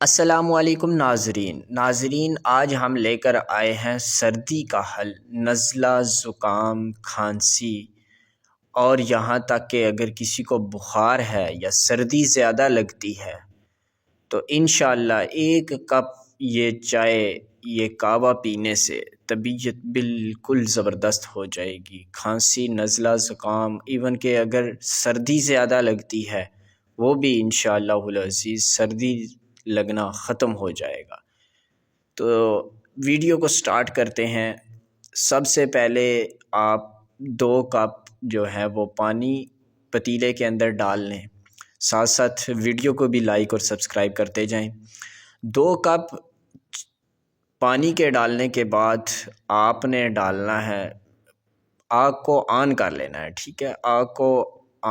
السلام علیکم ناظرین، آج ہم لے کر آئے ہیں سردی کا حل، نزلہ، زکام، کھانسی اور یہاں تک کہ اگر کسی کو بخار ہے یا سردی زیادہ لگتی ہے تو انشاءاللہ 1 کپ یہ چائے، یہ کہوہ پینے سے طبیعت بالکل زبردست ہو جائے گی۔ کھانسی، نزلہ، زکام، ایون کہ اگر سردی زیادہ لگتی ہے وہ بھی انشاءاللہ العزیز سردی لگنا ختم ہو جائے گا۔ تو ویڈیو کو سٹارٹ کرتے ہیں۔ سب سے پہلے آپ 2 کپ جو ہے وہ پانی پتیلے کے اندر ڈال لیں، ساتھ ساتھ ویڈیو کو بھی لائک اور سبسکرائب کرتے جائیں۔ 2 کپ پانی کے ڈالنے کے بعد آپ نے ڈالنا ہے، آگ کو آن کر لینا ہے، ٹھیک ہے۔ آگ کو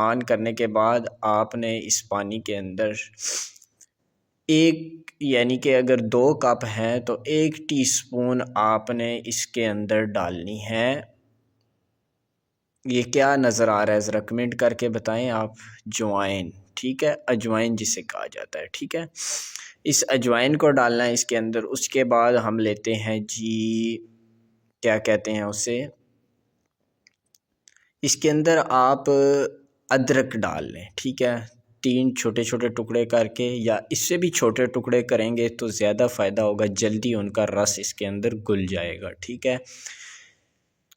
آن کرنے کے بعد آپ نے اس پانی کے اندر یعنی کہ اگر 2 کپ ہیں تو 1 ٹی سپون آپ نے اس کے اندر ڈالنی ہے۔ یہ کیا نظر آ رہا ہے ذرا کمنٹ کر کے بتائیں آپ؟ جوائن، ٹھیک ہے، اجوائن جسے کہا جاتا ہے، ٹھیک ہے۔ اس اجوائن کو ڈالنا ہے اس کے اندر۔ اس کے بعد ہم لیتے ہیں جی کیا کہتے ہیں اسے، اس کے اندر آپ ادرک ڈال لیں، ٹھیک ہے، 3 چھوٹے چھوٹے ٹکڑے کر کے، یا اس سے بھی چھوٹے ٹکڑے کریں گے تو زیادہ فائدہ ہوگا، جلدی ان کا رس اس کے اندر گل جائے گا، ٹھیک ہے۔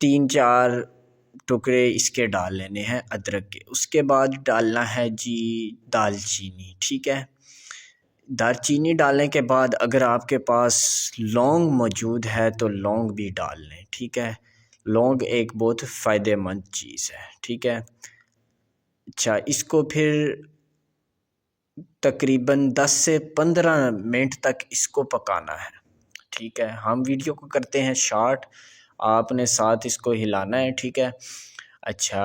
3-4 ٹکڑے اس کے ڈال لینے ہیں ادرک کے۔ اس کے بعد ڈالنا ہے جی دال چینی، ٹھیک ہے۔ دال چینی ڈالنے کے بعد اگر آپ کے پاس لونگ موجود ہے تو لونگ بھی ڈال لیں، ٹھیک ہے۔ لونگ ایک بہت فائدہ مند چیز ہے، ٹھیک ہے۔ اچھا، اس کو پھر تقریباً 10 سے 15 منٹ تک اس کو پکانا ہے، ٹھیک ہے۔ ہم ویڈیو کو کرتے ہیں شارٹ، آپ نے ساتھ اس کو ہلانا ہے، ٹھیک ہے۔ اچھا،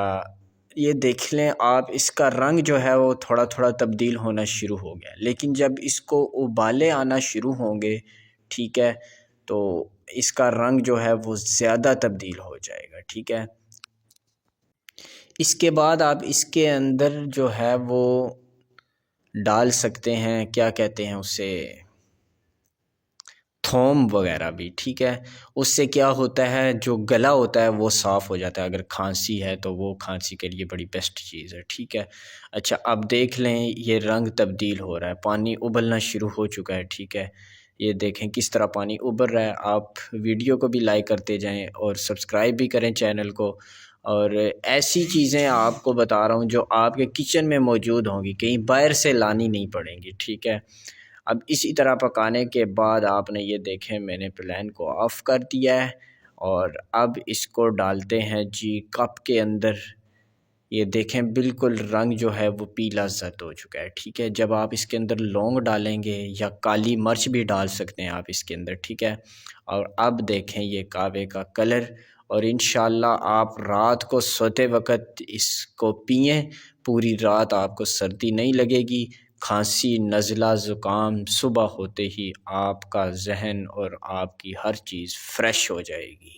یہ دیکھ لیں آپ، اس کا رنگ جو ہے وہ تھوڑا تھوڑا تبدیل ہونا شروع ہو گیا، لیکن جب اس کو ابالے آنا شروع ہوں گے، ٹھیک ہے، تو اس کا رنگ جو ہے وہ زیادہ تبدیل ہو جائے گا، ٹھیک ہے۔ اس کے بعد آپ اس کے اندر جو ہے وہ ڈال سکتے ہیں، کیا کہتے ہیں اسے، تھوم وغیرہ بھی، ٹھیک ہے۔ اس سے کیا ہوتا ہے، جو گلا ہوتا ہے وہ صاف ہو جاتا ہے، اگر کھانسی ہے تو وہ کھانسی کے لیے بڑی بیسٹ چیز ہے، ٹھیک ہے۔ اچھا، اب دیکھ لیں یہ رنگ تبدیل ہو رہا ہے، پانی ابلنا شروع ہو چکا ہے، ٹھیک ہے۔ یہ دیکھیں کس طرح پانی ابل رہا ہے۔ آپ ویڈیو کو بھی لائک کرتے جائیں اور سبسکرائب بھی کریں چینل کو، اور ایسی چیزیں آپ کو بتا رہا ہوں جو آپ کے کچن میں موجود ہوں گی، کہیں باہر سے لانی نہیں پڑیں گی، ٹھیک ہے۔ اب اسی طرح پکانے کے بعد آپ نے یہ دیکھیں میں نے پلین کو آف کر دیا ہے، اور اب اس کو ڈالتے ہیں جی کپ کے اندر۔ یہ دیکھیں بالکل رنگ جو ہے وہ پیلا زرد ہو چکا ہے، ٹھیک ہے۔ جب آپ اس کے اندر لونگ ڈالیں گے یا کالی مرچ بھی ڈال سکتے ہیں آپ اس کے اندر، ٹھیک ہے۔ اور اب دیکھیں یہ کہوے کا کلر، اور انشاءاللہ آپ رات کو سوتے وقت اس کو پئیں، پوری رات آپ کو سردی نہیں لگے گی۔ کھانسی، نزلہ، زکام صبح ہوتے ہی آپ کا ذہن اور آپ کی ہر چیز فریش ہو جائے گی۔